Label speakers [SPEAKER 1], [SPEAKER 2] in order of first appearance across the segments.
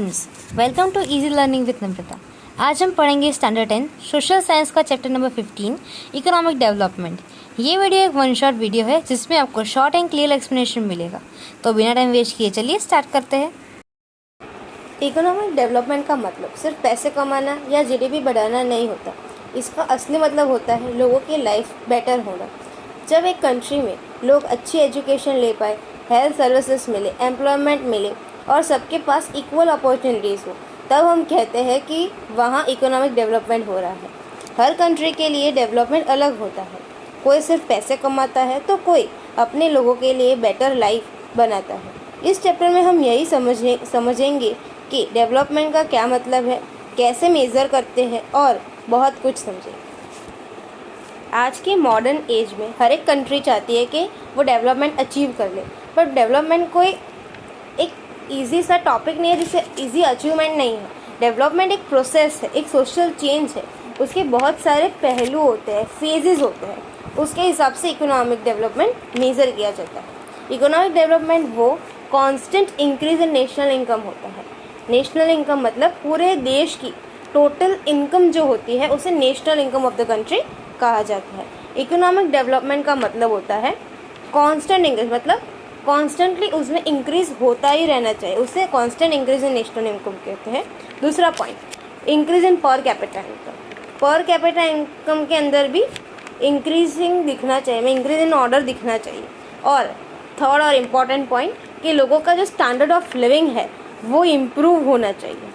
[SPEAKER 1] Students, welcome to easy learning with Namrata. आज हम पढ़ेंगे स्टैंडर्ड 10 सोशल साइंस का चैप्टर नंबर 15 इकोनॉमिक डेवलपमेंट। ये वीडियो एक वन शॉट वीडियो है जिसमें आपको शॉर्ट एंड क्लियर एक्सप्लेनेशन मिलेगा। तो बिना टाइम वेस्ट किए चलिए स्टार्ट करते हैं।
[SPEAKER 2] इकोनॉमिक डेवलपमेंट का मतलब सिर्फ पैसे कमाना या जीडीपी बढ़ाना नहीं होता। इसका असली मतलब होता है लोगों की लाइफ बेटर होना। जब एक कंट्री में लोग अच्छी एजुकेशन ले पाए, हेल्थ सर्विसेज मिले, एम्प्लॉयमेंट मिले और सबके पास इक्वल अपॉर्चुनिटीज़ हो, तब हम कहते हैं कि वहाँ इकोनॉमिक डेवलपमेंट हो रहा है। हर कंट्री के लिए डेवलपमेंट अलग होता है। कोई सिर्फ पैसे कमाता है तो कोई अपने लोगों के लिए बेटर लाइफ बनाता है। इस चैप्टर में हम यही समझेंगे कि डेवलपमेंट का क्या मतलब है, कैसे मेज़र करते हैं और बहुत कुछ समझेंगे। आज के मॉडर्न एज में हर एक कंट्री चाहती है कि वो डेवलपमेंट अचीव कर ले, पर डेवलपमेंट कोई एक इजी सा टॉपिक नहीं है जिससे इजी अचीवमेंट नहीं है। डेवलपमेंट एक प्रोसेस है, एक सोशल चेंज है। उसके बहुत सारे पहलू होते हैं, फेजेस होते हैं। उसके हिसाब से इकोनॉमिक डेवलपमेंट मेज़र किया जाता है। इकोनॉमिक डेवलपमेंट वो constant increase in national income होता है। नेशनल इनकम मतलब पूरे देश की टोटल इनकम जो होती है उसे national income of the country कहा जाता है। इकोनॉमिक डेवलपमेंट का मतलब होता है कांस्टेंट इंक्रीज, मतलब कॉन्स्टेंटली उसमें इंक्रीज होता ही रहना चाहिए, उसे constant increase in national income कहते हैं। दूसरा point, increase in per capita income. Per capita income के अंदर भी इंक्रीजिंग दिखना चाहिए, इंक्रीज इन ऑर्डर दिखना चाहिए। और थर्ड और इम्पॉर्टेंट पॉइंट कि लोगों का जो स्टैंडर्ड ऑफ लिविंग है वो इम्प्रूव होना चाहिए।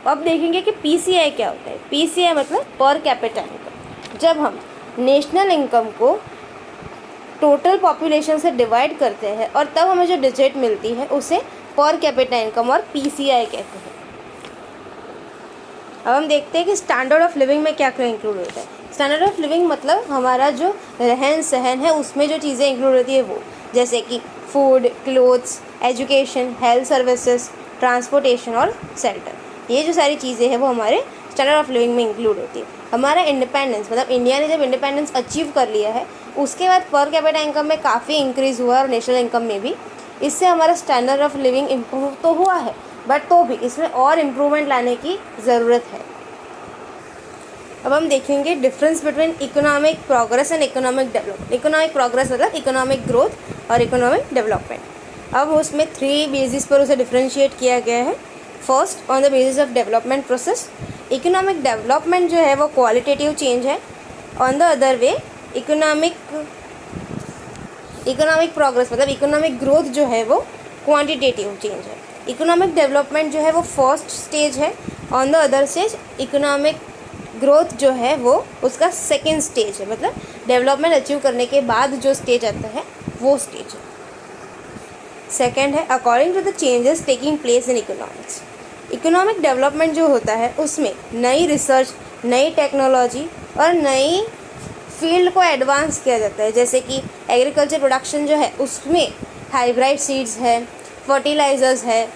[SPEAKER 2] अब देखेंगे कि पीसीआई क्या होता है। पीसीआई मतलब पर कैपिटा इनकम। जब हम नेशनल इनकम को टोटल पॉपुलेशन से डिवाइड करते हैं और तब हमें जो डिजिट मिलती है उसे पर कैपिटा इनकम और पीसीआई कहते हैं। अब हम देखते हैं कि स्टैंडर्ड ऑफ लिविंग में क्या क्या इंक्लूड होता है। स्टैंडर्ड ऑफ लिविंग मतलब हमारा जो रहन सहन है उसमें जो चीज़ें इंक्लूड होती है वो, जैसे कि food, clothes, education, health services, transportation और शेल्टर। ये जो सारी चीज़ें हैं वो हमारे स्टैंडर्ड ऑफ लिविंग में इंक्लूड होती है। हमारा इंडिपेंडेंस मतलब इंडिया ने जब इंडिपेंडेंस अचीव कर लिया है उसके बाद पर कैपिटा इनकम में काफ़ी इंक्रीज़ हुआ और नेशनल इनकम में भी। इससे हमारा स्टैंडर्ड ऑफ लिविंग इम्प्रूव तो हुआ है, बट तो भी इसमें और इम्प्रूवमेंट लाने की ज़रूरत है। अब हम देखेंगे difference between economic progress and economic development. Economic progress मतलब इकोनॉमिक ग्रोथ और इकोनॉमिक डेवलपमेंट। अब उसमें 3 बेसिस पर उसे डिफ्रेंशिएट किया गया है। First, on the basis of development process. Economic development जो है वो क्वालिटेटिव चेंज है। On the other way economic progress मतलब इकोनॉमिक ग्रोथ जो है वो क्वांटिटेटिव चेंज है। इकोनॉमिक डेवलपमेंट जो है वो फर्स्ट स्टेज है। On the other stage economic growth जो है वो उसका सेकेंड स्टेज है, मतलब डेवलपमेंट अचीव करने के बाद जो स्टेज आता है वो स्टेज है। सेकेंड है according to the changes taking place in economics. Economic development जो होता है उसमें नई रिसर्च, नई टेक्नोलॉजी और नई फील्ड को एडवांस किया जाता है। जैसे कि एग्रीकल्चर प्रोडक्शन जो है उसमें हाइब्रिड सीड्स है, फर्टिलाइजर्स है,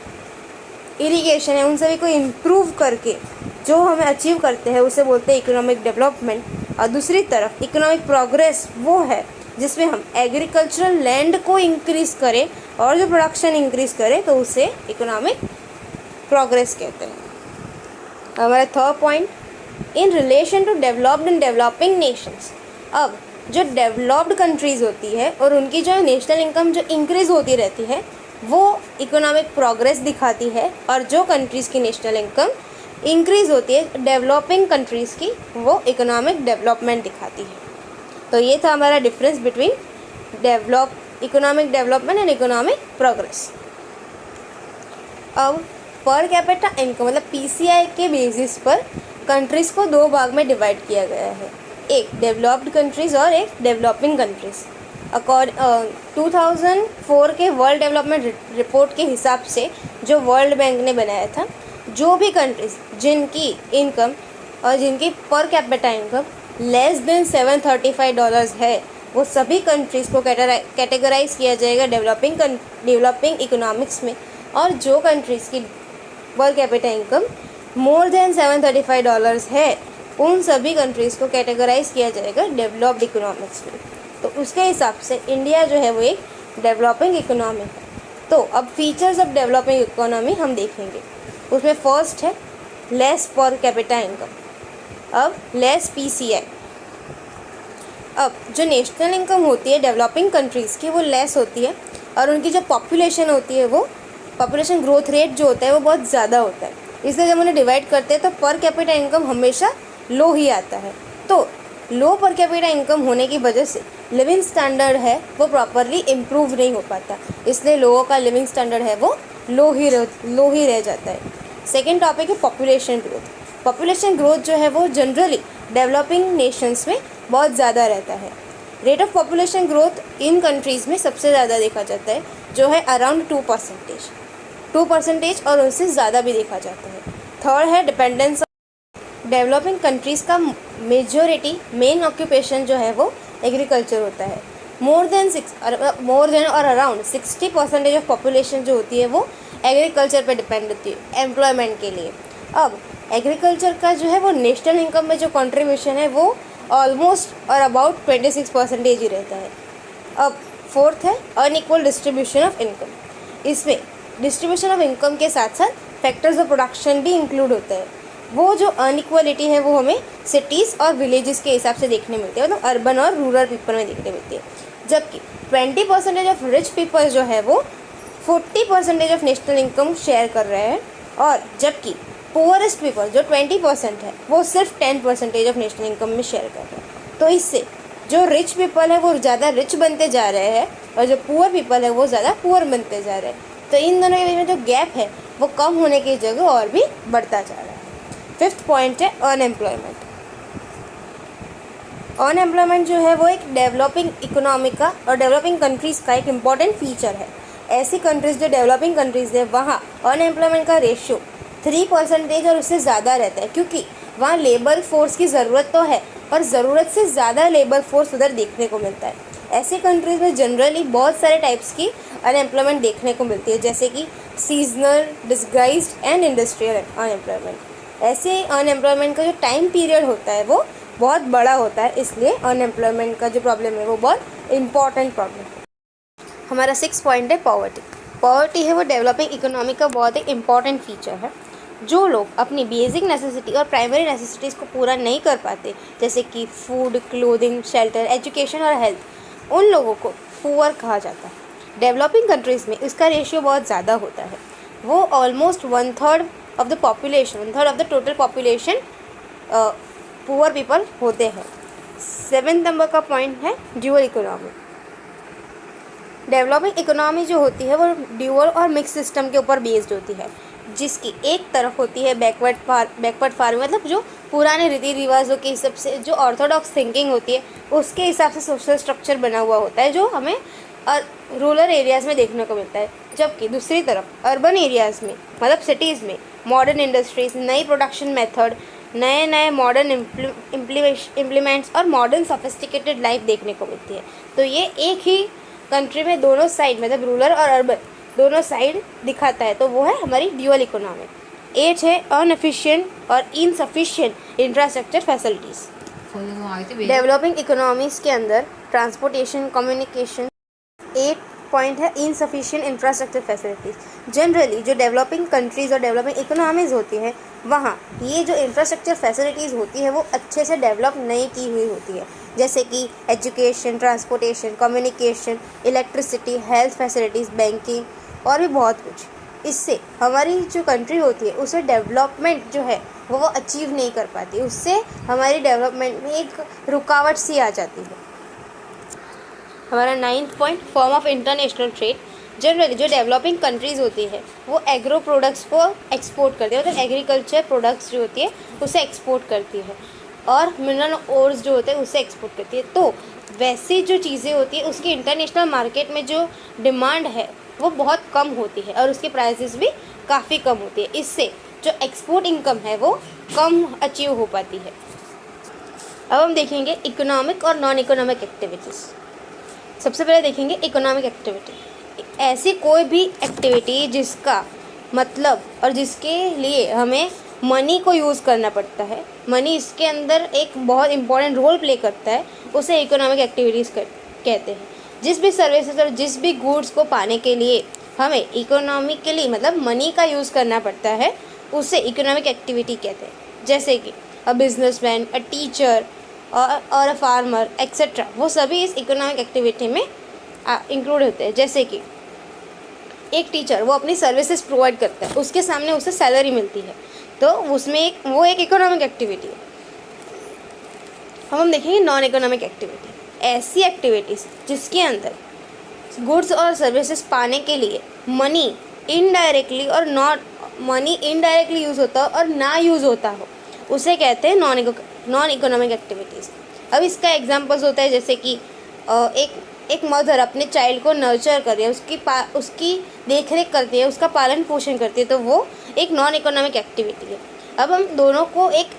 [SPEAKER 2] इरिगेशन है, उन सभी को इम्प्रूव करके जो हमें अचीव करते हैं उसे बोलते हैं इकोनॉमिक डेवलपमेंट। और दूसरी तरफ इकोनॉमिक प्रोग्रेस वो है जिसमें हम एग्रीकल्चरल लैंड को इंक्रीज़ करें और जो प्रोडक्शन इंक्रीज़ करें तो उसे इकोनॉमिक प्रोग्रेस कहते हैं। हमारा third point, in relation to developed and developing nations. अब जो डेवलप्ड कंट्रीज़ होती है और उनकी जो नेशनल इनकम जो इंक्रीज़ होती रहती है वो इकोनॉमिक प्रोग्रेस दिखाती है, और जो कंट्रीज़ की नेशनल इनकम इंक्रीज़ होती है डेवलपिंग कंट्रीज़ की, वो इकोनॉमिक डेवलपमेंट दिखाती है। तो ये था हमारा difference between economic development and economic progress. अब पर कैपिटा इनकम मतलब पीसीआई के बेसिस पर कंट्रीज़ को 2 भाग में डिवाइड किया गया है, एक डेवलप्ड कंट्रीज़ और एक डेवलपिंग कंट्रीज़। 2004 के वर्ल्ड डेवलपमेंट रिपोर्ट के हिसाब से जो वर्ल्ड बैंक ने बनाया था, जो भी कंट्रीज़ जिनकी इनकम और जिनकी per capita income less than $735 है वो सभी कंट्रीज़ को कैटेगराइज किया जाएगा डेवलपिंग इकोनॉमिक्स में, और जो कंट्रीज़ की per capita income more than $735 है उन सभी कंट्रीज़ को कैटेगराइज किया जाएगा डेवलप्ड इकोनॉमिक्स में। तो उसके हिसाब से इंडिया जो है वो एक डेवलपिंग इकोनॉमी है। तो अब फीचर्स ऑफ डेवलपिंग इकोनॉमी हम देखेंगे। उसमें फर्स्ट है लेस पर कैपिटा इनकम, अब लेस PCI। अब जो नेशनल इनकम होती है डेवलपिंग कंट्रीज़ की वो लेस होती है, और उनकी जो पॉपुलेशन होती है वो पॉपुलेशन ग्रोथ रेट जो होता है वो बहुत ज़्यादा होता है। इसलिए जब उन्हें डिवाइड करते हैं तो पर कैपिटा इनकम हमेशा लो ही आता है। तो लो पर कैपिटा इनकम होने की वजह से लिविंग स्टैंडर्ड है वो प्रॉपरली इम्प्रूव नहीं हो पाता, इसलिए लोगों का लिविंग स्टैंडर्ड है वो लो ही रह जाता है। सेकेंड टॉपिक है पॉपुलेशन ग्रोथ। पॉपुलेशन ग्रोथ जो है वो जनरली डेवलपिंग नेशंस में बहुत ज़्यादा रहता है। Rate of population growth in countries में सबसे ज़्यादा देखा जाता है, जो है अराउंड 2% और उससे ज़्यादा भी देखा जाता है। थर्ड है डिपेंडेंस। डेवलपिंग कंट्रीज़ का मेजॉरिटी मेन ऑक्यूपेशन जो है वो एग्रीकल्चर होता है। मोर देन और अराउंड 60% ऑफ पॉपुलेशन जो होती है वो एग्रीकल्चर पे डिपेंड होती है एम्प्लॉयमेंट के लिए। अब एग्रीकल्चर का जो है वो नेशनल इनकम में जो कंट्रीब्यूशन है वो ऑलमोस्ट और अबाउट 26% ही रहता है। अब फोर्थ है अनइक्वल डिस्ट्रीब्यूशन ऑफ इनकम। इसमें डिस्ट्रीब्यूशन ऑफ इनकम के साथ साथ फैक्टर्स ऑफ प्रोडक्शन भी इंक्लूड होता है। वो जो अनइक्वलिटी है वो हमें सिटीज़ और विलेजेस के हिसाब से देखने मिलती है, मतलब अर्बन और रूरल पीपल में देखने मिलती है। जबकि 20% ऑफ रिच पीपल जो है वो 40% ऑफ नेशनल इनकम शेयर कर रहे हैं, और जबकि पुअरेस्ट पीपल जो 20% है वो सिर्फ 10% ऑफ नेशनल इनकम में शेयर कर रहे हैं। तो इससे जो रिच पीपल है वो ज़्यादा रिच बनते जा रहे हैं, और जो पुअर पीपल है वो ज़्यादा पुअर बनते जा रहे हैं। तो इन दोनों के बीच में जो गैप है वो कम होने की जगह और भी बढ़ता जा रहा है। फिफ्थ पॉइंट है अनएम्प्लॉयमेंट। अनएम्प्लॉयमेंट जो है वो एक डेवलपिंग इकोनॉमी का और डेवलपिंग कंट्रीज़ का एक इम्पॉर्टेंट फीचर है। ऐसी कंट्रीज़ जो डेवलपिंग कंट्रीज़ है वहाँ अनएम्प्लॉयमेंट का रेशियो 3% और उससे ज़्यादा रहता है, क्योंकि वहाँ लेबर फोर्स की ज़रूरत तो है और ज़रूरत से ज़्यादा लेबर फोर्स उधर देखने को मिलता है। ऐसी कंट्रीज़ में जनरली बहुत सारे टाइप्स की अनएम्प्लॉयमेंट देखने को मिलती है, जैसे कि seasonal, disguised and industrial unemployment. ऐसे अनएम्प्लॉयमेंट का जो टाइम पीरियड होता है वो बहुत बड़ा होता है, इसलिए अनएम्प्लॉयमेंट का जो प्रॉब्लम है वो बहुत इंपॉर्टेंट प्रॉब्लम है। हमारा 6 पॉइंट है पॉवर्टी। पॉवर्टी है वो डेवलपिंग इकोनॉमी का बहुत ही इंपॉर्टेंट फीचर है। जो लोग अपनी बेसिक नेसेसिटी और प्राइमरी नेसेसिटीज़ को पूरा नहीं कर पाते, जैसे कि फूड, क्लोथिंग, शेल्टर, एजुकेशन और हेल्थ, उन लोगों को पुअर कहा जाता है। डेवलपिंग कंट्रीज़ में इसका रेशियो बहुत ज़्यादा होता है। वो almost 1/3 of the population, 1/3 of the total population poor people होते हैं। 7 नंबर का पॉइंट है ड्यूअल इकोनॉमी। डेवलपिंग इकोनॉमी जो होती है वो ड्यूअल और मिक्स सिस्टम के ऊपर बेस्ड होती है, जिसकी एक तरफ होती है बैकवर्ड फार्मिंग, मतलब जो पुराने रीति रिवाजों के हिसाब से जो ऑर्थोडॉक्स थिंकिंग होती है उसके हिसाब से सोशल स्ट्रक्चर बना हुआ होता है, जो हमें रूरल एरियाज़ में देखने को मिलता है। जबकि दूसरी तरफ अर्बन एरियाज़ में, मतलब सिटीज़ में, मॉडर्न इंडस्ट्रीज़, नई प्रोडक्शन मेथड, नए मॉडर्न इम्प्लीमेंट्स और मॉडर्न सोफिस्टिकेटेड लाइफ देखने को मिलती है। तो ये एक ही कंट्री में दोनों साइड, मतलब रूरल और अर्बन दोनों साइड दिखाता है, तो वो है हमारी ड्यूअल इकोनॉमी। 8 है अनएफिशिएंट और insufficient infrastructure facilities. Developing economies के अंदर ट्रांसपोर्टेशन, कम्युनिकेशन। 8 पॉइंट है इनसफिशिएंट इंफ्रास्ट्रक्चर फैसिलिटीज़। जनरली जो डेवलपिंग कंट्रीज़ और डेवलपिंग इकोनॉमीज़ होती है वहाँ ये जो इंफ्रास्ट्रक्चर फैसिलिटीज़ होती है वो अच्छे से डेवलप नहीं की हुई होती है, जैसे कि education, transportation, communication, electricity, health facilities, banking और भी बहुत कुछ। इससे हमारी जो कंट्री होती है उसे डेवलपमेंट जो है वो अचीव नहीं कर पाती, उससे हमारी डेवलपमेंट में एक रुकावट सी आ जाती है। हमारा 9th point form of international trade. Generally जो डेवलपिंग कंट्रीज़ होती है वो एग्रो प्रोडक्ट्स को एक्सपोर्ट करती है, मतलब एग्रीकल्चर प्रोडक्ट्स जो होती है उसे एक्सपोर्ट करती है, और मिनरल ओर्स जो होते हैं उसे एक्सपोर्ट करती है। तो वैसी जो चीज़ें होती है उसकी इंटरनेशनल मार्केट में जो डिमांड है वो बहुत कम होती है और उसकी प्राइसेस भी काफ़ी कम होती है। इससे जो एक्सपोर्ट इनकम है वो कम अचीव हो पाती है। अब हम देखेंगे इकोनॉमिक और नॉन इकोनॉमिक एक्टिविटीज़। सबसे पहले देखेंगे इकोनॉमिक एक्टिविटी। ऐसी कोई भी एक्टिविटी जिसका मतलब और जिसके लिए हमें मनी को यूज़ करना पड़ता है, मनी इसके अंदर एक बहुत इंपॉर्टेंट रोल प्ले करता है, उसे इकोनॉमिक एक्टिविटीज़ कहते हैं। जिस भी सर्विसेज और जिस भी गुड्स को पाने के लिए हमें इकोनॉमिकली मतलब मनी का यूज़ करना पड़ता है उसे इकोनॉमिक एक्टिविटी कहते हैं। जैसे कि अ बिजनेसमैन, अ टीचर और अ फार्मर एक्सेट्रा, वो सभी इस इकोनॉमिक एक्टिविटी में इंक्लूड होते हैं। जैसे कि एक टीचर वो अपनी सर्विसेज प्रोवाइड करता है, उसके सामने उसे सैलरी मिलती है, तो उसमें एक इकोनॉमिक एक्टिविटी है। अब हम देखेंगे नॉन इकोनॉमिक एक्टिविटी, ऐसी एक्टिविटीज़ जिसके अंदर गुड्स और सर्विसेज पाने के लिए मनी इनडायरेक्टली और मनी इनडायरेक्टली यूज़ होता हो और ना यूज़ होता हो, उसे कहते हैं नॉन इकोनॉमिक एक्टिविटीज़। अब इसका एग्जांपल्स होता है जैसे कि एक मदर अपने चाइल्ड को नर्चर कर रही है, उसकी देख रेख करती है, उसका पालन पोषण करती है, तो वो एक नॉन इकोनॉमिक एक्टिविटी है। अब हम दोनों को एक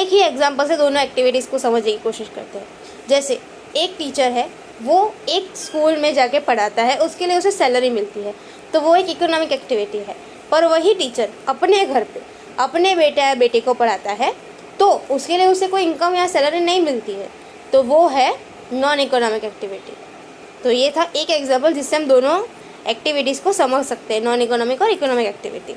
[SPEAKER 2] ही एग्जांपल से दोनों एक्टिविटीज़ को समझने की कोशिश करते हैं। जैसे एक टीचर है, वो एक स्कूल में जाके पढ़ाता है, उसके लिए उसे सैलरी मिलती है, तो वो एक इकोनॉमिक एक्टिविटी है। पर वही टीचर अपने घर पे अपने बेटा या बेटे को पढ़ाता है, तो उसके लिए उसे कोई इनकम या सैलरी नहीं मिलती है, तो वो है नॉन इकोनॉमिक एक्टिविटी। तो ये था एक एग्जाम्पल जिससे हम दोनों एक्टिविटीज़ को समझ सकते हैं, नॉन इकोनॉमिक और इकोनॉमिक एक्टिविटी।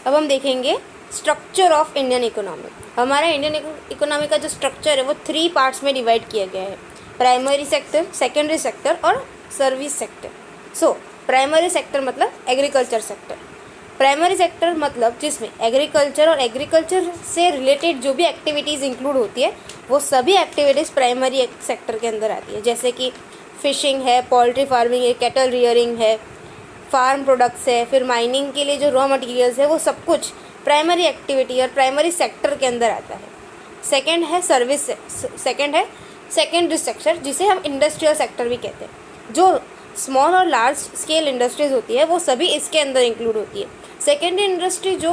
[SPEAKER 2] अब हम देखेंगे स्ट्रक्चर ऑफ इंडियन इकोनॉमी। हमारा इंडियन इकोनॉमी का जो स्ट्रक्चर है वो 3 पार्ट्स में डिवाइड किया गया है, प्राइमरी सेक्टर, सेकेंडरी सेक्टर और service sector. So primary sector मतलब एग्रीकल्चर सेक्टर। प्राइमरी सेक्टर मतलब जिसमें एग्रीकल्चर और एग्रीकल्चर से रिलेटेड जो भी एक्टिविटीज़ इंक्लूड होती है, वो सभी एक्टिविटीज़ प्राइमरी सेक्टर के अंदर आती है। जैसे कि फिशिंग है, पोल्ट्री फार्मिंग है, कैटल रियरिंग है, फार्म प्रोडक्ट्स है, फिर माइनिंग के लिए जो रॉ मटेरियल्स है, वो सब कुछ प्राइमरी एक्टिविटी और प्राइमरी सेक्टर के अंदर आता है। सेकंड है सेकेंडरी सेक्टर, जिसे हम इंडस्ट्रियल सेक्टर भी कहते हैं। जो स्मॉल और लार्ज स्केल इंडस्ट्रीज होती है वो सभी इसके अंदर इंक्लूड होती है। सेकेंडरी इंडस्ट्री जो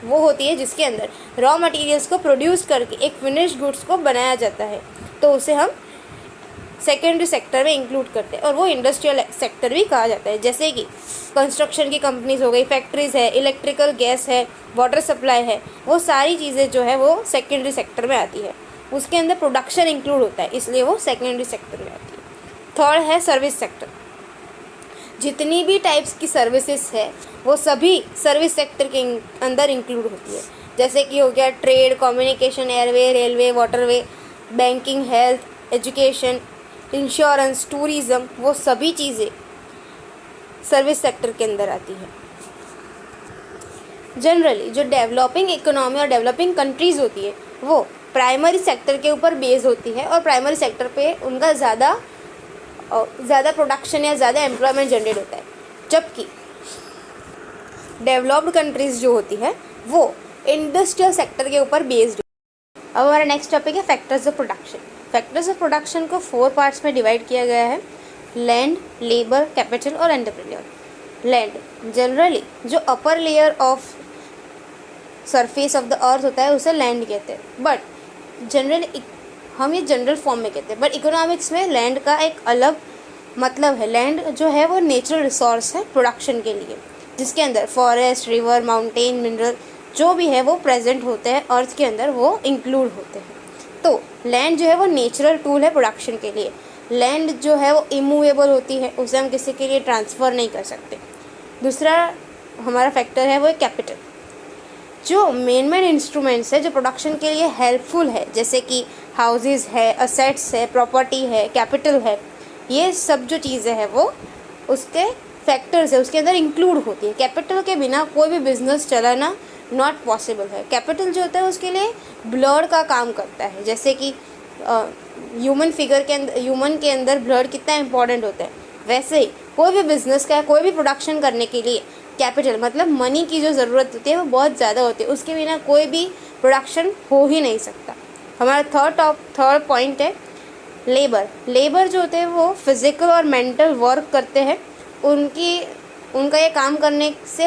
[SPEAKER 2] वो होती है जिसके अंदर रॉ मटेरियल्स को प्रोड्यूस करके एक फिनिश्ड गुड्स को बनाया जाता है, तो उसे हम सेकेंडरी सेक्टर में इंक्लूड करते हैं, और वो इंडस्ट्रियल सेक्टर भी कहा जाता है। जैसे कि कंस्ट्रक्शन की कंपनीज हो गई, फैक्ट्रीज है, इलेक्ट्रिकल गैस है, वाटर सप्लाई है, वो सारी चीज़ें जो है वो सेकेंडरी सेक्टर में आती है। उसके अंदर प्रोडक्शन इंक्लूड होता है, इसलिए वो सेकेंडरी सेक्टर में आती है। थर्ड है सर्विस सेक्टर। जितनी भी टाइप्स की सर्विसेज है वो सभी सर्विस सेक्टर के अंदर इंक्लूड होती है। जैसे कि हो गया trade, communication, airway, railway, waterway, banking, health, education, insurance, tourism, वो सभी चीज़ें सर्विस सेक्टर के अंदर आती है। जनरली जो डेवलपिंग इकोनॉमी और डेवलपिंग कंट्रीज़ होती है वो प्राइमरी सेक्टर के ऊपर बेस होती है, और प्राइमरी सेक्टर पे उनका ज़्यादा प्रोडक्शन या ज़्यादा एम्प्लॉयमेंट जनरेट होता है। जबकि डेवलप्ड कंट्रीज़ जो होती है वो इंडस्ट्रियल सेक्टर के ऊपर बेस्ड। अब हमारा नेक्स्ट टॉपिक है factors of production. Factors of production को 4 पार्ट्स में डिवाइड किया गया है, लैंड, लेबर, कैपिटल और एंटरप्रेन्योर। लैंड जनरली जो upper layer of surface of the earth होता है उसे लैंड कहते हैं, बट जनरली हम ये जनरल फॉर्म में कहते हैं, बट इकोनॉमिक्स में लैंड का एक अलग मतलब है। लैंड जो है वो नेचुरल रिसोर्स है प्रोडक्शन के लिए, जिसके अंदर फॉरेस्ट, रिवर, माउंटेन, मिनरल जो भी है वो प्रेजेंट होते हैं अर्थ के अंदर, वो इंक्लूड होते हैं। तो लैंड जो है वो नेचुरल टूल है प्रोडक्शन के लिए। लैंड जो है वो इमूवेबल होती है, उसे हम किसी के लिए ट्रांसफ़र नहीं कर सकते। दूसरा हमारा फैक्टर है वो है कैपिटल। जो मेन इंस्ट्रूमेंट्स है जो प्रोडक्शन के लिए हेल्पफुल है, जैसे कि हाउसेस है, असेट्स है, प्रॉपर्टी है, कैपिटल है, ये सब जो चीज़ें हैं वो उसके फैक्टर्स है, उसके अंदर इंक्लूड होती है। कैपिटल के बिना कोई भी बिजनेस चलाना नॉट पॉसिबल है। कैपिटल जो होता है उसके लिए ब्लड का काम करता है। जैसे कि ह्यूमन के अंदर ब्लड कितना इंपॉर्टेंट होता है, वैसे ही कोई भी बिजनेस का कोई भी प्रोडक्शन करने के लिए कैपिटल मतलब मनी की जो ज़रूरत होती है वो बहुत ज़्यादा होती है। उसके बिना कोई भी प्रोडक्शन हो ही नहीं सकता। हमारा थर्ड पॉइंट है लेबर। लेबर जो होते हैं वो फिज़िकल और मेंटल वर्क करते हैं। उनका ये काम करने से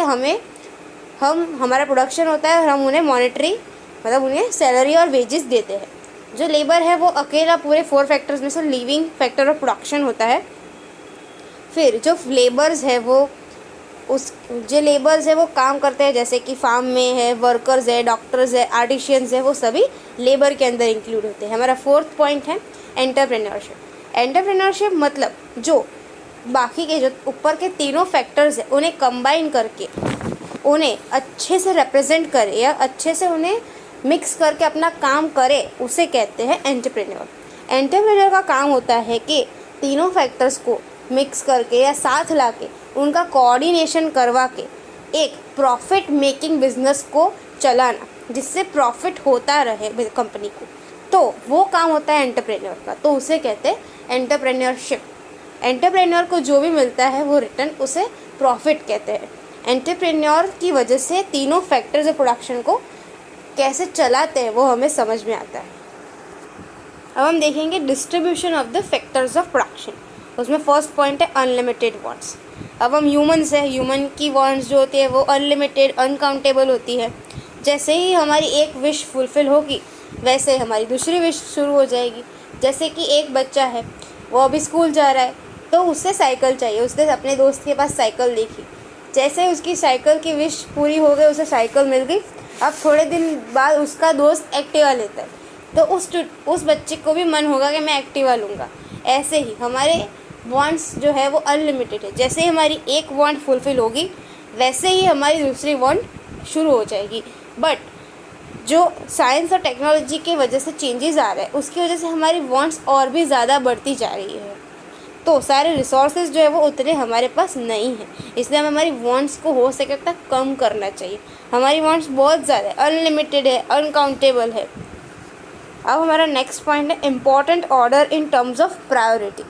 [SPEAKER 2] हमारा प्रोडक्शन होता है और हम उन्हें मॉनेटरी मतलब उन्हें सैलरी और वेजेस देते हैं। जो लेबर है वो अकेला पूरे 4 फैक्टर्स में से लीविंग फैक्टर ऑफ प्रोडक्शन होता है। फिर जो लेबर्स है वो काम करते हैं, जैसे कि फार्म में है, वर्कर्स है, डॉक्टर्स है, आर्टिशियंस है, वो सभी लेबर के अंदर इंक्लूड होते हैं। हमारा 4th पॉइंट है एंटरप्रेन्योरशिप। एंटरप्रेन्योरशिप मतलब जो बाकी के जो ऊपर के तीनों फैक्टर्स हैं उन्हें कंबाइन करके उन्हें अच्छे से रिप्रेजेंट करे या अच्छे से उन्हें मिक्स करके अपना काम करे, उसे कहते हैं एंटरप्रेन्योर। एंटरप्रेन्योर का काम होता है कि तीनों फैक्टर्स को मिक्स करके या साथ ला के उनका कोऑर्डिनेशन करवा के एक प्रॉफिट मेकिंग बिजनेस को चलाना, जिससे प्रॉफिट होता रहे कंपनी को। तो वो काम होता है एंटरप्रेन्योर का, तो उसे कहते हैं एंटरप्रेन्योरशिप। एंटरप्रेन्योर को जो भी मिलता है वो रिटर्न, उसे प्रॉफिट कहते हैं। एंटरप्रेन्योर की वजह से तीनों फैक्टर्स ऑफ प्रोडक्शन को कैसे चलाते हैं वो हमें समझ में आता है। अब हम देखेंगे distribution of the factors of production. उसमें फर्स्ट पॉइंट है अनलिमिटेड वांट्स। अब हम ह्यूमन्स हैं, ह्यूमन की वांट्स जो होती है वो अनलिमिटेड, अनकाउंटेबल होती है। जैसे ही हमारी एक विश फुलफ़िल होगी वैसे हमारी दूसरी विश शुरू हो जाएगी। जैसे कि एक बच्चा है, वो अभी स्कूल जा रहा है, तो उसे साइकिल चाहिए। उसने अपने दोस्त के पास साइकिल देखी, जैसे उसकी साइकिल की विश पूरी हो गई, उसे साइकिल मिल गई। अब थोड़े दिन बाद उसका दोस्त एक्टिवा लेता है, तो उस बच्चे को भी मन होगा कि मैं एक्टिवा लूँगा। ऐसे ही हमारे वांट्स जो है वो अनलिमिटेड है। जैसे ही हमारी एक वांट फुलफ़िल होगी वैसे ही हमारी दूसरी वांट शुरू हो जाएगी। बट जो साइंस और टेक्नोलॉजी के वजह से चेंजेस आ रहे हैं, उसकी वजह से हमारी वांट्स और भी ज़्यादा बढ़ती जा रही है। तो सारे रिसोर्सेज जो है वो उतने हमारे पास नहीं हैं, इसलिए हमें हमारी वांट्स को हो सके तक कम करना चाहिए। हमारी वांट्स बहुत ज़्यादा है, अनलिमिटेड है, अनकाउंटेबल है। अब हमारा नेक्स्ट पॉइंट है important order in terms of priority.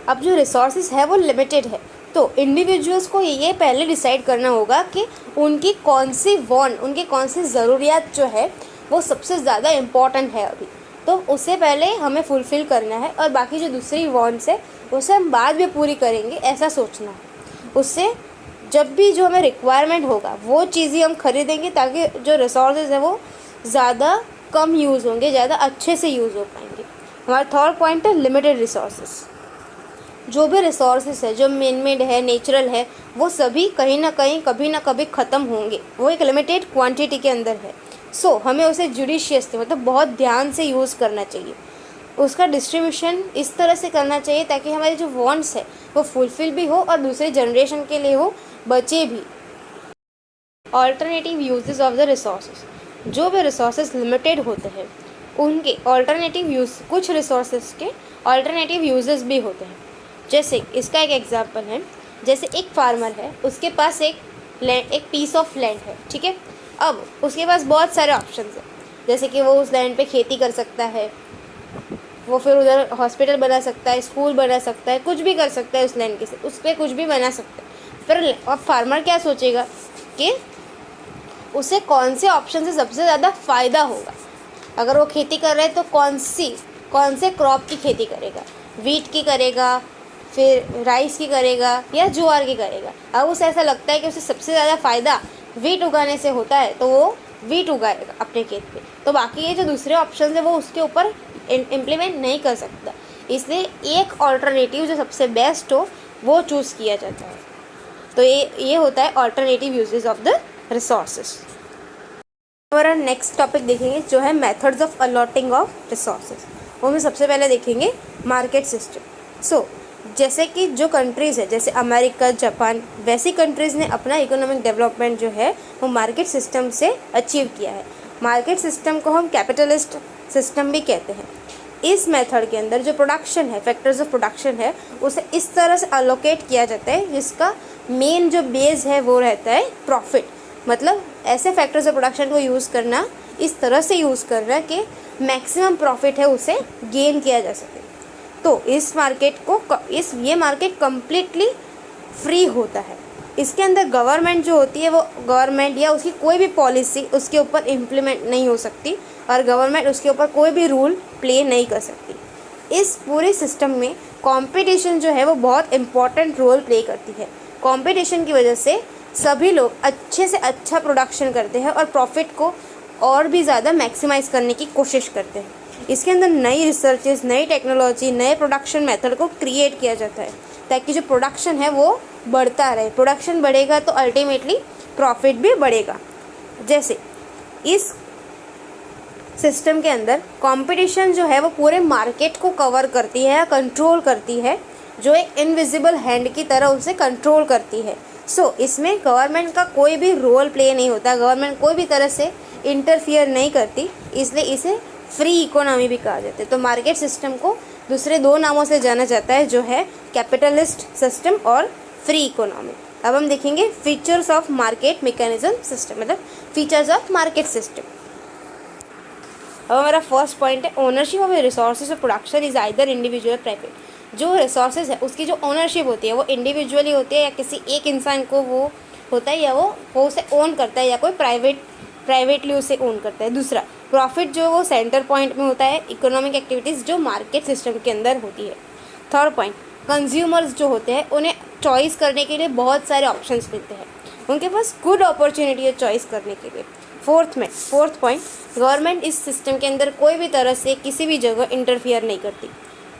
[SPEAKER 2] अब जो रिसोर्सेज है वो लिमिटेड है, तो इंडिविजुअल्स को ये पहले डिसाइड करना होगा कि उनकी कौन सी वांट, उनकी कौन सी ज़रूरियात जो है वो सबसे ज़्यादा इम्पॉर्टेंट है अभी, तो उसे पहले हमें फुलफ़िल करना है और बाकी जो दूसरी वांट्स है उसे हम बाद में पूरी करेंगे, ऐसा सोचना है। उससे जब भी जो हमें रिक्वायरमेंट होगा वो चीज़ें हम खरीदेंगे, ताकि जो रिसोर्सेज है वो ज़्यादा कम यूज़ होंगे, ज़्यादा अच्छे से यूज़ हो पाएंगे। हमारा थर्ड पॉइंट है लिमिटेड रिसोर्सेज। जो भी रिसोर्सेज है, जो मैन मेड है, नेचुरल है, वो सभी कहीं ना कहीं कभी ना कभी ख़त्म होंगे। वो एक लिमिटेड क्वांटिटी के अंदर है। सो हमें उसे जुडिशियसली, मतलब बहुत ध्यान से यूज़ करना चाहिए। उसका डिस्ट्रीब्यूशन इस तरह से करना चाहिए ताकि हमारी जो वांट्स है वो फुलफ़िल भी हो और दूसरे जनरेशन के लिए वो बचे भी। Alternative uses of the resources. जो भी रिसोर्सेज लिमिटेड होते हैं उनके ऑल्टरनेटिव यूज़, कुछ रिसोर्सेज के ऑल्टरनेटिव यूजेस भी होते हैं। जैसे इसका एक एग्जांपल है, जैसे एक फार्मर है, उसके पास एक पीस ऑफ लैंड है, ठीक है। अब उसके पास बहुत सारे ऑप्शंस हैं, जैसे कि वो उस लैंड पे खेती कर सकता है, वो फिर उधर हॉस्पिटल बना सकता है, स्कूल बना सकता है, कुछ भी कर सकता है उस लैंड के से, उस पर कुछ भी बना सकता है। फिर अब फार्मर क्या सोचेगा कि उसे कौन से ऑप्शन से सबसे ज़्यादा फ़ायदा होगा। अगर वो खेती कर रहा है तो कौन से क्रॉप की खेती करेगा, वीट की करेगा, फिर राइस की करेगा या ज्वार की करेगा। अब उसे ऐसा लगता है कि उसे सबसे ज़्यादा फ़ायदा वीट उगाने से होता है, तो वो वीट उगाएगा अपने खेत पे। तो बाकी ये जो दूसरे ऑप्शन है वो उसके ऊपर इम्प्लीमेंट नहीं कर सकता, इसलिए एक ऑल्टरनेटिव जो सबसे बेस्ट हो वो चूज़ किया जाता है। तो ये होता है alternative uses of the resources. हमारा नेक्स्ट टॉपिक देखेंगे जो है methods of allotting of resources. वो हम सबसे पहले देखेंगे मार्केट सिस्टम। सो जैसे कि जो कंट्रीज़ है, जैसे अमेरिका, जापान, वैसी कंट्रीज़ ने अपना इकोनॉमिक डेवलपमेंट जो है वो मार्केट सिस्टम से अचीव किया है। मार्केट सिस्टम को हम कैपिटलिस्ट सिस्टम भी कहते हैं। इस मेथड के अंदर जो प्रोडक्शन है, फैक्टर्स ऑफ प्रोडक्शन है, उसे इस तरह से अलोकेट किया जाता है जिसका मेन जो बेस है वो रहता है प्रॉफिट। मतलब ऐसे फैक्टर्स ऑफ प्रोडक्शन को यूज़ करना, इस तरह से यूज़ करना कि मैक्सिमम प्रॉफिट है उसे गेन किया जा सके। तो ये मार्केट कम्प्लीटली फ्री होता है। इसके अंदर गवर्नमेंट जो होती है वो गवर्नमेंट या उसकी कोई भी पॉलिसी उसके ऊपर इम्प्लीमेंट नहीं हो सकती और गवर्नमेंट उसके ऊपर कोई भी रूल प्ले नहीं कर सकती। इस पूरे सिस्टम में कंपटीशन जो है वो बहुत इम्पॉर्टेंट रोल प्ले करती है। कंपटीशन की वजह से सभी लोग अच्छे से अच्छा प्रोडक्शन करते हैं और प्रॉफिट को और भी ज़्यादा मैक्सिमाइज़ करने की कोशिश करते हैं। इसके अंदर नई रिसर्चेस, नई टेक्नोलॉजी, नए प्रोडक्शन मेथड को क्रिएट किया जाता है ताकि जो प्रोडक्शन है वो बढ़ता रहे। प्रोडक्शन बढ़ेगा तो अल्टीमेटली प्रॉफिट भी बढ़ेगा। जैसे इस सिस्टम के अंदर कंपटीशन जो है वो पूरे मार्केट को कवर करती है या कंट्रोल करती है, जो एक इनविजिबल हैंड की तरह उसे कंट्रोल करती है। सो इसमें गवर्नमेंट का कोई भी रोल प्ले नहीं होता, गवर्नमेंट कोई भी तरह से इंटरफियर नहीं करती, इसलिए इसे फ्री इकोनॉमी भी कहा जाता है। तो मार्केट सिस्टम को दूसरे दो नामों से जाना जाता है, जो है कैपिटलिस्ट सिस्टम और फ्री इकोनॉमी। अब हम देखेंगे features of market mechanism system, मतलब फीचर्स ऑफ मार्केट सिस्टम। अब हमारा फर्स्ट पॉइंट है ownership of resources of production is either individual private. जो रिसोर्सेज है उसकी जो ओनरशिप होती है वो इंडिविजुअली होती है या किसी एक इंसान को वो होता है, या वो उसे ओन करता है, या कोई प्राइवेटली उसे ओन करता है। दूसरा, प्रॉफिट जो वो सेंटर पॉइंट में होता है इकोनॉमिक एक्टिविटीज़ जो मार्केट सिस्टम के अंदर होती है। थर्ड पॉइंट, कंज्यूमर्स जो होते हैं उन्हें चॉइस करने के लिए बहुत सारे ऑप्शंस मिलते हैं, उनके पास गुड अपॉर्चुनिटी है चॉइस करने के लिए। फोर्थ पॉइंट, गवर्नमेंट इस सिस्टम के अंदर कोई भी तरह से किसी भी जगह इंटरफियर नहीं करती।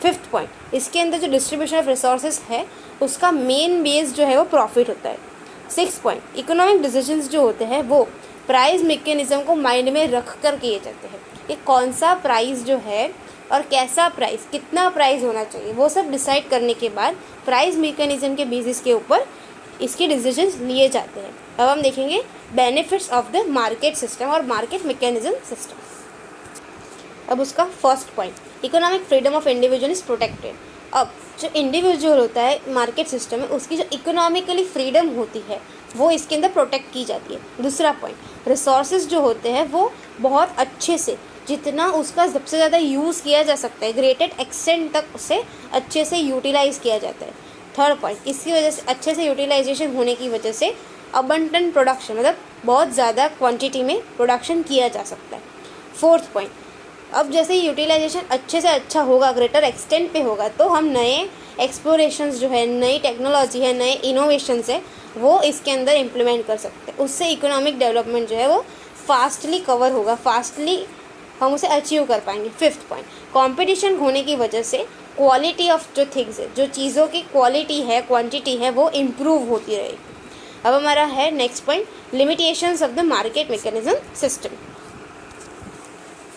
[SPEAKER 2] फिफ्थ पॉइंट, इसके अंदर जो डिस्ट्रीब्यूशन ऑफ रिसोर्सेज है उसका मेन बेस जो है वो प्रॉफिट होता है। सिक्स पॉइंट, इकोनॉमिक डिसीजंस जो होते हैं वो प्राइस मैकेनिज्म को माइंड में रख कर किए जाते हैं। ये कौन सा प्राइस जो है और कैसा प्राइस, कितना प्राइस होना चाहिए, वो सब डिसाइड करने के बाद प्राइस मैकेनिज्म के बेसिस के ऊपर इसके डिसीजंस लिए जाते हैं। अब हम देखेंगे benefits of the market system और मार्केट मैकेनिज्म सिस्टम। अब उसका first point, economic freedom of individual is protected. अब जो इंडिविजुअल होता है मार्केट सिस्टम में, उसकी जो इकोनॉमिकली फ्रीडम होती है वो इसके अंदर प्रोटेक्ट की जाती है। दूसरा पॉइंट, रिसोर्सेज जो होते हैं वो बहुत अच्छे से, जितना उसका सबसे ज़्यादा यूज़ किया जा सकता है, ग्रेटेड एक्सटेंट तक उसे अच्छे से यूटिलाइज़ किया जाता है। थर्ड पॉइंट, इसकी वजह से अच्छे से यूटिलाइजेशन होने की वजह से अबंडेंट प्रोडक्शन, मतलब बहुत ज़्यादा क्वांटिटी में प्रोडक्शन किया जा सकता है। फोर्थ पॉइंट, अब जैसे यूटिलाइजेशन अच्छे से अच्छा होगा, ग्रेटर एक्सटेंट पे होगा, तो हम नए एक्सप्लोरेशंस जो है, नई टेक्नोलॉजी है, नए इनोवेशंस है, वो इसके अंदर इम्प्लीमेंट कर सकते हैं। उससे इकोनॉमिक डेवलपमेंट जो है वो फास्टली कवर होगा, फास्टली हम उसे अचीव कर पाएंगे। फिफ्थ पॉइंट, कंपटीशन होने की वजह से क्वालिटी ऑफ जो थिंग्स है, जो चीज़ों की क्वालिटी है, क्वांटिटी है, वो इम्प्रूव होती रहेगी। अब हमारा है next point, limitations of the market mechanism system.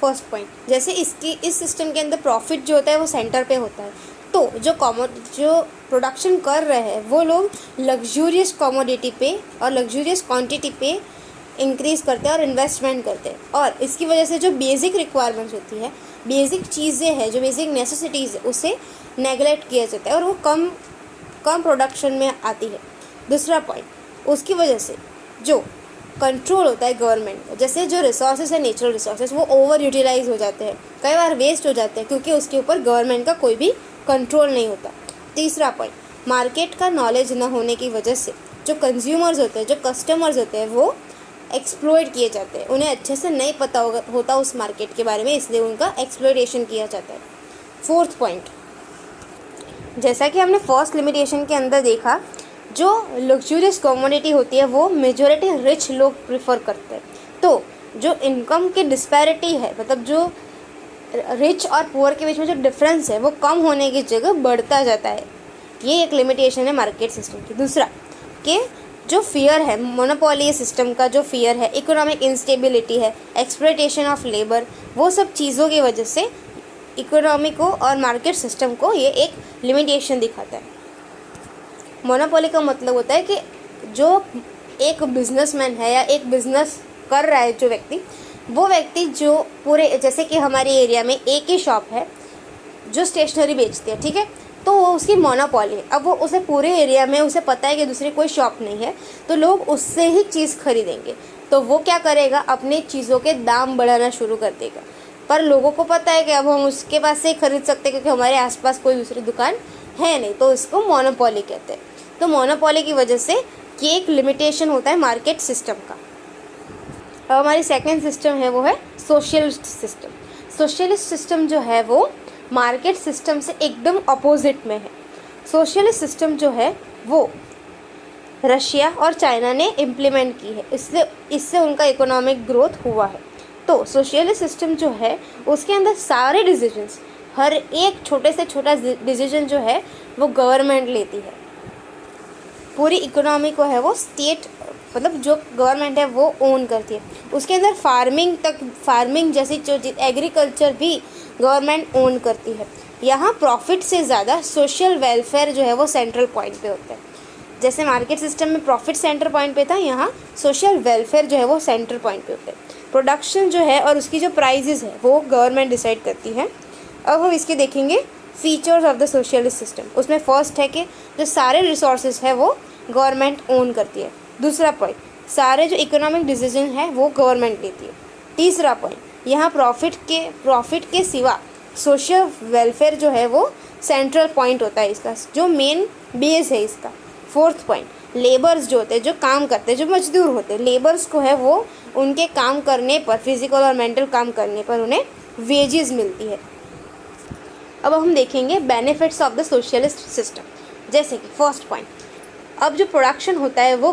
[SPEAKER 2] First point, जैसे इस सिस्टम के अंदर प्रॉफिट जो होता है वो सेंटर पे होता है, तो जो प्रोडक्शन कर रहे हैं वो लोग लग्जूरियस कमोडिटी पे और लग्जूरियस क्वांटिटी पे इंक्रीज़ करते हैं और इन्वेस्टमेंट करते हैं, और इसकी वजह से जो बेसिक रिक्वायरमेंट्स होती है, बेसिक चीज़ें हैं, जो बेसिक नेसेसिटीज़ है, उसे नेगलेक्ट किया जाता है और वो कम प्रोडक्शन में आती है। दूसरा पॉइंट, उसकी वजह से जो कंट्रोल होता है गवर्नमेंट, जैसे जो रिसोर्सेज है, नेचुरल रिसोर्सेज, वो ओवर यूटिलाइज हो जाते हैं, कई बार वेस्ट हो जाते हैं, क्योंकि उसके ऊपर गवर्नमेंट का कोई भी कंट्रोल नहीं होता। तीसरा पॉइंट, मार्केट का नॉलेज न होने की वजह से जो कंज्यूमर्स होते हैं, जो कस्टमर्स होते हैं, वो एक्सप्लॉइट किए जाते हैं, उन्हें अच्छे से नहीं पता होता उस मार्केट के बारे में, इसलिए उनका एक्सप्लॉइटेशन किया जाता है। फोर्थ पॉइंट, जैसा कि हमने फर्स्ट लिमिटेशन के अंदर देखा, जो लग्जूरियस कमोडिटी होती है वो मेजॉरिटी रिच लोग प्रिफर करते हैं, तो जो इनकम की डिस्पैरिटी है, मतलब जो रिच और पुअर के बीच में जो डिफरेंस है वो कम होने की जगह बढ़ता जाता है। ये एक लिमिटेशन है मार्केट सिस्टम की। दूसरा कि जो फियर है, मोनोपोली सिस्टम का जो फियर है, इकोनॉमिक इंस्टेबिलिटी है, एक्सप्लॉइटेशन ऑफ लेबर, वो सब चीज़ों की वजह से इकोनॉमी को और मार्केट सिस्टम को ये एक लिमिटेशन दिखाता है। मोनोपोली का मतलब होता है कि जो एक बिजनेसमैन है या एक बिजनेस कर रहा है जो व्यक्ति, वो व्यक्ति जो पूरे, जैसे कि हमारे एरिया में एक ही शॉप है जो स्टेशनरी बेचती है, ठीक है, तो वो उसकी मोनोपोली है। अब वो उसे पूरे एरिया में उसे पता है कि दूसरी कोई शॉप नहीं है, तो लोग उससे ही चीज़ खरीदेंगे, तो वो क्या करेगा, अपनी चीज़ों के दाम बढ़ाना शुरू कर देगा। पर लोगों को पता है कि अब हम उसके पास से ही खरीद सकते हैं, क्योंकि हमारे आसपास कोई दूसरी दुकान है नहीं, तो इसको मोनोपोली कहते हैं। तो मोनोपोली की वजह से ये एक लिमिटेशन होता है मार्केट सिस्टम का। अब हमारी सेकंड सिस्टम है वो है सोशलिस्ट सिस्टम। सोशलिस्ट सिस्टम जो है वो मार्केट सिस्टम से एकदम अपोजिट में है। सोशलिस्ट सिस्टम जो है वो रशिया और चाइना ने इम्प्लीमेंट की है, इससे उनका इकोनॉमिक ग्रोथ हुआ है। तो सोशलिस्ट सिस्टम जो है उसके अंदर सारे डिसीजंस, हर एक छोटे से छोटा डिसीजन जो है वो गवर्नमेंट लेती है। पूरी इकोनॉमी को है वो स्टेट, मतलब जो गवर्नमेंट है वो ओन करती है। उसके अंदर फार्मिंग जैसी जो एग्रीकल्चर भी गवर्नमेंट ओन करती है। यहाँ प्रॉफिट से ज़्यादा सोशल वेलफेयर जो है वो सेंट्रल पॉइंट पे होता है। जैसे मार्केट सिस्टम में प्रॉफिट सेंटर पॉइंट पे था, यहाँ सोशल वेलफेयर जो है वो सेंटर पॉइंट पे होता है। प्रोडक्शन जो है और उसकी जो प्राइजेस है वो गवर्नमेंट डिसाइड करती है। अब हम इसके देखेंगे features of the socialist system. उसमें फर्स्ट है कि जो सारे रिसोर्सेज है वो गवर्नमेंट ओन करती है। दूसरा पॉइंट, सारे जो इकोनॉमिक डिसीजन है वो गवर्नमेंट लेती है। तीसरा पॉइंट, यहाँ प्रॉफिट के सिवा सोशल वेलफेयर जो है वो सेंट्रल पॉइंट होता है इसका, जो मेन बेस है इसका। फोर्थ पॉइंट, लेबर्स जो होते हैं, जो काम करते हैं, जो मजदूर होते हैं, लेबर्स को है वो उनके काम करने पर, फिजिकल और मेंटल काम करने पर उन्हें वेजेस मिलती है। अब हम देखेंगे benefits of the socialist system. जैसे कि फर्स्ट पॉइंट, अब जो प्रोडक्शन होता है वो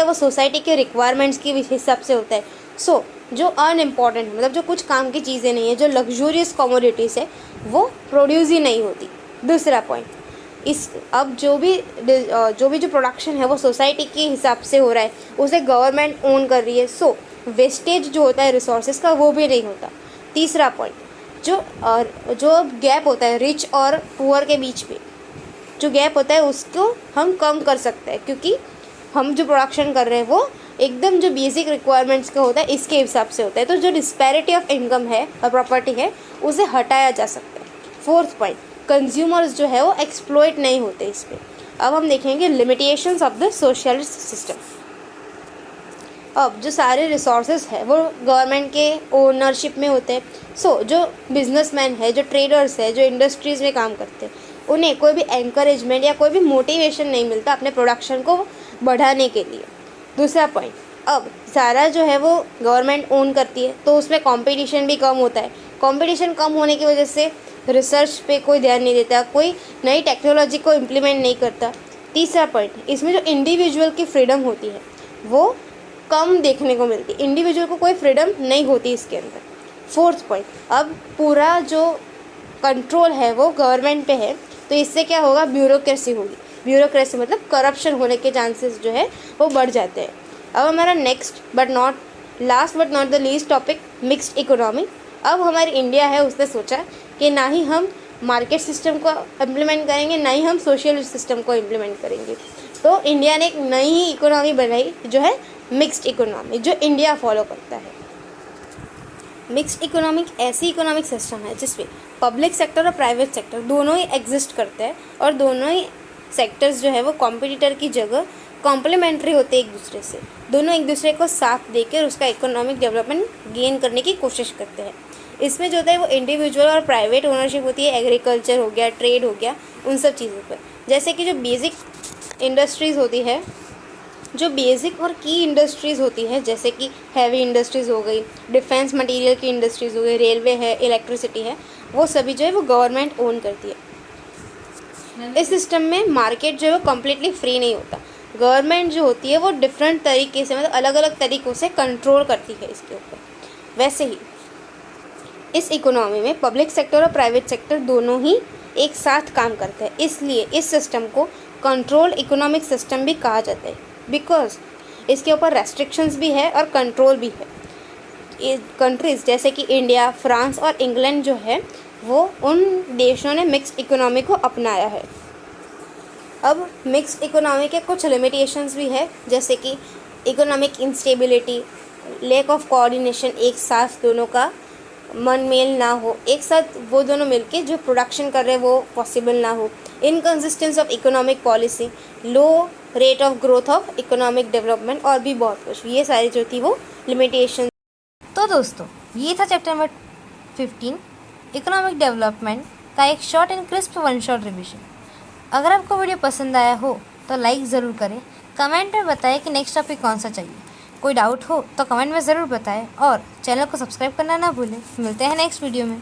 [SPEAKER 2] वो सोसाइटी के रिक्वायरमेंट्स के हिसाब से होता है। सो जो अनइम्पॉर्टेंट है, मतलब जो कुछ काम की चीज़ें नहीं है, जो लग्जूरियस कमोडिटीज़ है, वो प्रोड्यूस ही नहीं होती। दूसरा पॉइंट, अब जो प्रोडक्शन है वो सोसाइटी के हिसाब से हो रहा है, उसे गवर्नमेंट ओन कर रही है। सो वेस्टेज जो होता है रिसोर्सेज का वो भी नहीं होता। तीसरा पॉइंट, जो गैप होता है रिच और पुअर के बीच में, जो गैप होता है उसको हम कम कर सकते हैं, क्योंकि हम जो प्रोडक्शन कर रहे हैं वो एकदम जो बेसिक रिक्वायरमेंट्स का होता है इसके हिसाब से होता है। तो जो डिस्पैरिटी ऑफ इनकम है और प्रॉपर्टी है उसे हटाया जा सकता है। फोर्थ पॉइंट, कंज्यूमर्स जो है वो एक्सप्लॉइट नहीं होते इस पर। अब हम देखेंगे limitations of the socialist system. अब जो सारे रिसोर्सेज है वो गवर्नमेंट के ओनरशिप में होते हैं। सो जो बिजनेसमैन है, जो ट्रेडर्स है, जो इंडस्ट्रीज़ में काम करते हैं, उन्हें कोई भी एनकरेजमेंट या कोई भी मोटिवेशन नहीं मिलता अपने प्रोडक्शन को बढ़ाने के लिए। दूसरा पॉइंट, अब सारा जो है वो गवर्नमेंट ओन करती है तो उसमें कंपटीशन भी कम होता है। कंपटीशन कम होने की वजह से रिसर्च पे कोई ध्यान नहीं देता, कोई नई टेक्नोलॉजी को इम्प्लीमेंट नहीं करता। तीसरा पॉइंट, इसमें जो इंडिविजुअल की फ्रीडम होती है वो कम देखने को मिलती है, इंडिविजुअल को कोई फ्रीडम नहीं होती इसके अंदर। फोर्थ पॉइंट, अब पूरा जो कंट्रोल है वो गवर्नमेंट पे है, तो इससे क्या होगा, ब्यूरोक्रेसी होगी। ब्यूरोक्रेसी मतलब करप्शन होने के चांसेस जो है वो बढ़ जाते हैं। अब हमारा last but not the least topic, mixed economy. अब हमारी इंडिया है उसने सोचा कि ना ही हम मार्केट सिस्टम को इम्प्लीमेंट करेंगे, ना ही हम सोशल सिस्टम को इम्प्लीमेंट करेंगे। तो इंडिया ने एक नई ही इकोनॉमी बनाई जो है मिक्स्ड इकोनॉमी, जो इंडिया फॉलो करता है। मिक्स्ड इकोनॉमिक ऐसी इकोनॉमिक सिस्टम है जिसमें पब्लिक सेक्टर और प्राइवेट सेक्टर दोनों ही एग्जिस्ट करते हैं और दोनों ही सेक्टर्स जो है वो कॉम्पिटिटर की जगह कॉम्प्लीमेंट्री होते हैं एक दूसरे से। दोनों एक दूसरे को साथ देकर उसका इकोनॉमिक डेवलपमेंट गेन करने की कोशिश करते हैं। इसमें जो होता है वो इंडिविजुअल और प्राइवेट ओनरशिप होती है, एग्रीकल्चर हो गया, ट्रेड हो गया, उन सब चीज़ों पर। जैसे कि जो बेसिक इंडस्ट्रीज़ होती है, जो बेसिक और की इंडस्ट्रीज़ होती है, जैसे कि हैवी इंडस्ट्रीज़ हो गई, डिफेंस मटेरियल की इंडस्ट्रीज़ हो गई, रेलवे है, इलेक्ट्रिसिटी है, वो सभी जो है वो गवर्नमेंट ओन करती है। इस सिस्टम में मार्केट जो है वो कम्प्लीटली फ्री नहीं होता। गवर्नमेंट जो होती है वो डिफरेंट तरीके से, मतलब अलग अलग तरीक़ों से कंट्रोल करती है इसके ऊपर। वैसे ही इस इकोनॉमी में पब्लिक सेक्टर और प्राइवेट सेक्टर दोनों ही एक साथ काम करते हैं, इसलिए इस सिस्टम को कंट्रोल इकोनॉमिक सिस्टम भी कहा जाता है, बिकॉज इसके ऊपर रेस्ट्रिक्शंस भी है और कंट्रोल भी है। कंट्रीज़ जैसे कि इंडिया, फ्रांस और इंग्लैंड जो है वो उन देशों ने मिक्स्ड इकोनॉमी को अपनाया है। अब मिक्स्ड इकोनॉमी के कुछ लिमिटेशंस भी है, जैसे कि economic instability, lack of coordination, एक साथ दोनों का मन मेल ना हो, एक साथ वो दोनों मिलके जो प्रोडक्शन कर रहे हैं वो पॉसिबल ना हो, inconsistence of economic policy, low rate of growth of economic development और भी बहुत कुछ। ये सारी जो थी वो लिमिटेशन।
[SPEAKER 1] तो दोस्तों, ये था चैप्टर नंबर 15 इकोनॉमिक डेवलपमेंट का एक short and crisp one shot revision. अगर आपको वीडियो पसंद आया हो तो लाइक ज़रूर करें, कमेंट में बताएं कि नेक्स्ट टॉपिक कौन सा चाहिए। कोई डाउट हो तो कमेंट में ज़रूर बताएं और चैनल को सब्सक्राइब करना ना भूलें। मिलते हैं नेक्स्ट वीडियो में।